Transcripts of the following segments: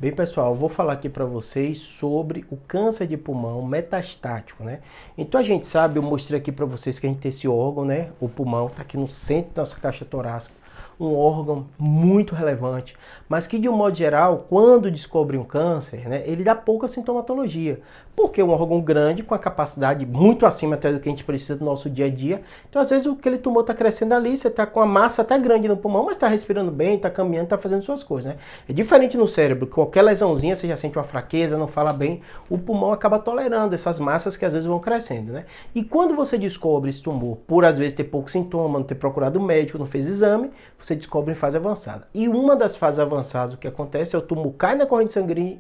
Bem, pessoal, eu vou falar aqui para vocês sobre o câncer de pulmão metastático, né? Então a gente sabe, eu mostrei aqui para vocês que a gente tem esse órgão, né? O pulmão está aqui no centro da nossa caixa torácica, um órgão muito relevante, mas que de um modo geral, quando descobre um câncer, né, ele dá pouca sintomatologia, porque é um órgão grande com a capacidade muito acima até do que a gente precisa do nosso dia a dia. Então às vezes aquele tumor está crescendo ali, você está com a massa até grande no pulmão, mas está respirando bem, está caminhando, está fazendo suas coisas, né? É diferente no cérebro, qualquer lesãozinha você já sente uma fraqueza, não fala bem, o pulmão acaba tolerando essas massas que às vezes vão crescendo, né? E quando você descobre esse tumor, por às vezes ter pouco sintoma, não ter procurado o médico, não fez exame, você descobre em fase avançada. E uma das fases avançadas, o que acontece é o tumor cai na corrente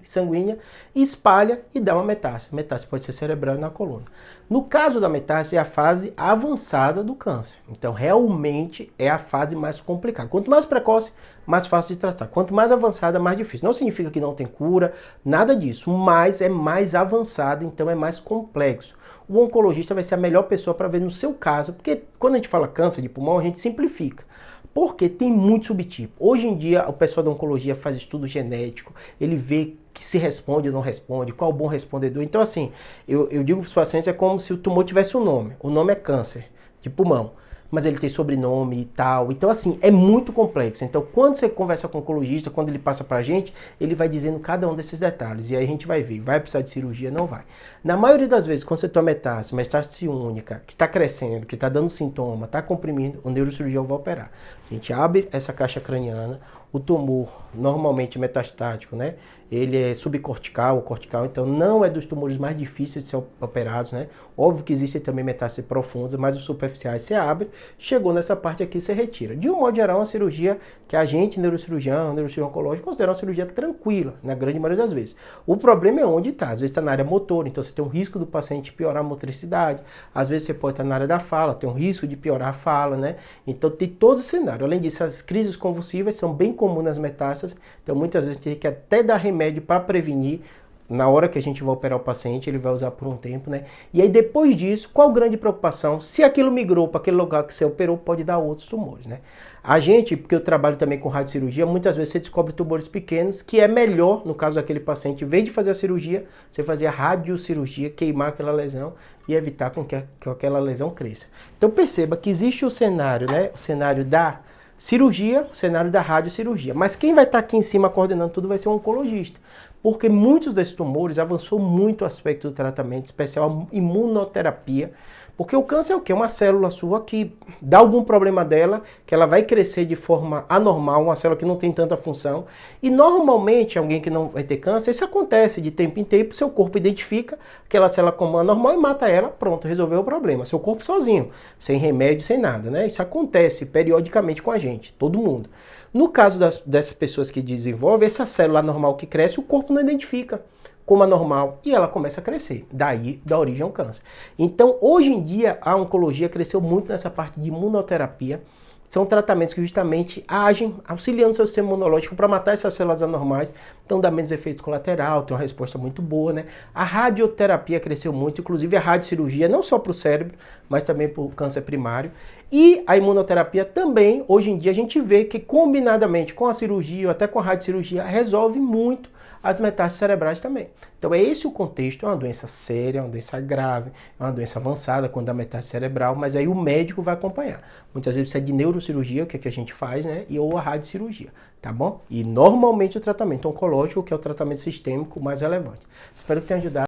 sanguínea, espalha e dá uma metástase. Metástase pode ser cerebral e na coluna. No caso da metástase, é a fase avançada do câncer. Então, realmente é a fase mais complicada. Quanto mais precoce, mais fácil de tratar. Quanto mais avançada, mais difícil. Não significa que não tem cura, nada disso, mas é mais avançado, então é mais complexo. O oncologista vai ser a melhor pessoa para ver no seu caso, porque quando a gente fala câncer de pulmão, a gente simplifica. Porque tem muito subtipo. Hoje em dia, o pessoal da oncologia faz estudo genético, ele vê que se responde ou não responde, qual é o bom respondedor. Então, assim, eu digo para os pacientes, é como se o tumor tivesse um nome. O nome é câncer de pulmão, mas ele tem sobrenome e tal. Então, assim, é muito complexo. Então, quando você conversa com o oncologista, quando ele passa pra gente, ele vai dizendo cada um desses detalhes. E aí a gente vai ver, vai precisar de cirurgia? Não vai. Na maioria das vezes, quando você tem metástase única, que está crescendo, que está dando sintoma, está comprimindo, o neurocirurgião vai operar. A gente abre essa caixa craniana, o tumor, normalmente metastático, né? Ele é subcortical ou cortical, então não é dos tumores mais difíceis de ser operados, né? Óbvio que existem também metástases profundas, mas os superficiais você abre, chegou nessa parte aqui, você retira. De um modo geral, uma cirurgia que a gente, neurocirurgião oncológico, considera uma cirurgia tranquila, na grande maioria das vezes. O problema é onde está. Às vezes está na área motora, então você tem um risco do paciente piorar a motricidade. Às vezes você pode estar na área da fala, tem um risco de piorar a fala, né? Então tem todo o cenário. Além disso, as crises convulsivas são bem comuns nas metástases, então muitas vezes tem que até dar remédio para prevenir. Na hora que a gente vai operar o paciente, ele vai usar por um tempo, né? E aí depois disso, qual a grande preocupação? Se aquilo migrou para aquele lugar que você operou, pode dar outros tumores, né? A gente, porque eu trabalho também com radiocirurgia, muitas vezes você descobre tumores pequenos, que é melhor, no caso daquele paciente, em vez de fazer a cirurgia, você fazer a radiocirurgia, queimar aquela lesão e evitar que aquela lesão cresça. Então perceba que existe o cenário, né? O cenário da cirurgia, o cenário da radiocirurgia. Mas quem vai estar aqui em cima coordenando tudo vai ser um oncologista. Porque muitos desses tumores avançou muito o aspecto do tratamento, especial a imunoterapia. Porque o câncer é o quê? Uma célula sua que dá algum problema dela, que ela vai crescer de forma anormal, uma célula que não tem tanta função. E normalmente, alguém que não vai ter câncer, isso acontece de tempo em tempo, seu corpo identifica aquela célula como anormal e mata ela, pronto, resolveu o problema. Seu corpo sozinho, sem remédio, sem nada, né? Isso acontece periodicamente com a gente, todo mundo. No caso dessas pessoas que desenvolvem, essa célula anormal que cresce, o corpo não identifica como anormal e ela começa a crescer, daí da origem ao câncer. Então, hoje em dia, a oncologia cresceu muito nessa parte de imunoterapia. São tratamentos que justamente agem, auxiliando o seu sistema imunológico para matar essas células anormais, então dá menos efeito colateral, tem uma resposta muito boa, né? A radioterapia cresceu muito, inclusive a radiocirurgia, não só para o cérebro, mas também para o câncer primário. E a imunoterapia também, hoje em dia, a gente vê que combinadamente com a cirurgia ou até com a radiocirurgia, resolve muito as metástases cerebrais também. Então é esse o contexto, é uma doença séria, é uma doença grave, é uma doença avançada quando dá metástase cerebral, mas aí o médico vai acompanhar. Muitas vezes precisa de neurocirurgia, que é que a gente faz, né? Ou a radiocirurgia, tá bom? E normalmente o tratamento oncológico, que é o tratamento sistêmico mais relevante. Espero que tenha ajudado.